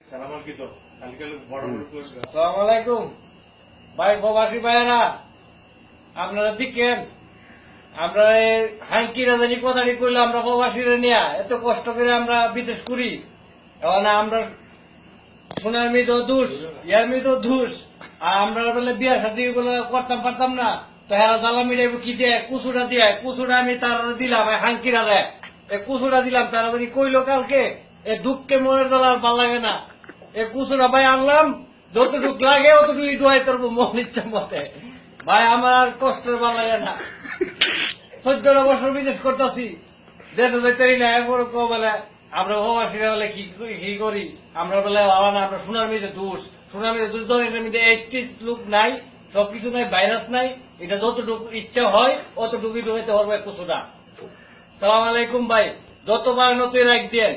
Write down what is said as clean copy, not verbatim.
আসসালামু আলাইকুম ভাই, প্রবাসী ভাইয়েরা, আপনারা দেখেন আমরা হাঙ্কি রাজানি কথাটি করলে আমরা প্রবাসীরা নিয়ে এত কষ্ট করে আমরা বিদেশ করি। এখন আমরা সোনার মেয়েও দোষ, ইয়ার মেয়েও দোষ, আর আমরা বলে বিয়া সাথে করতাম পারতাম না, তো হেরা জ্বালা মিটাইব কি দিয়ে? কুচুটা দিয়ে, কুচুটা আমি তার দিলাম, হাঙ্কিরা দেয় কুচুটা দিলাম, তারা যদি কইলো কালকে এ দুঃখে মনের জ্বালা আর ভাল লাগে না, এ কুচুটা ভাই আনলাম, যতটুক লাগে অতটুকু ডুয়াই তোর মন ইচ্ছা মতে। ভাই আমার আর কষ্টের ভাল লাগে না, 14টা বছর বিদেশ করতেছি, দেশে যাইতেই না, এরপর বলে আমরা প্রবাসীরা বলে কি করি, আমরা বলে বাবা না, আমরা সোনার মেয়েদের দোষ, সোনার মেয়েদের দোষ ধরে, এটার মধ্যে এসটিস লুক নাই, সবকিছু নাই, ভাইরাস নাই, এটা যতটুকু ইচ্ছা হয় অতটুকুই ঢুকাইতে পারবে কুচুটা। সালাম আলাইকুম ভাই, যতবার নতুন রাখ দেন।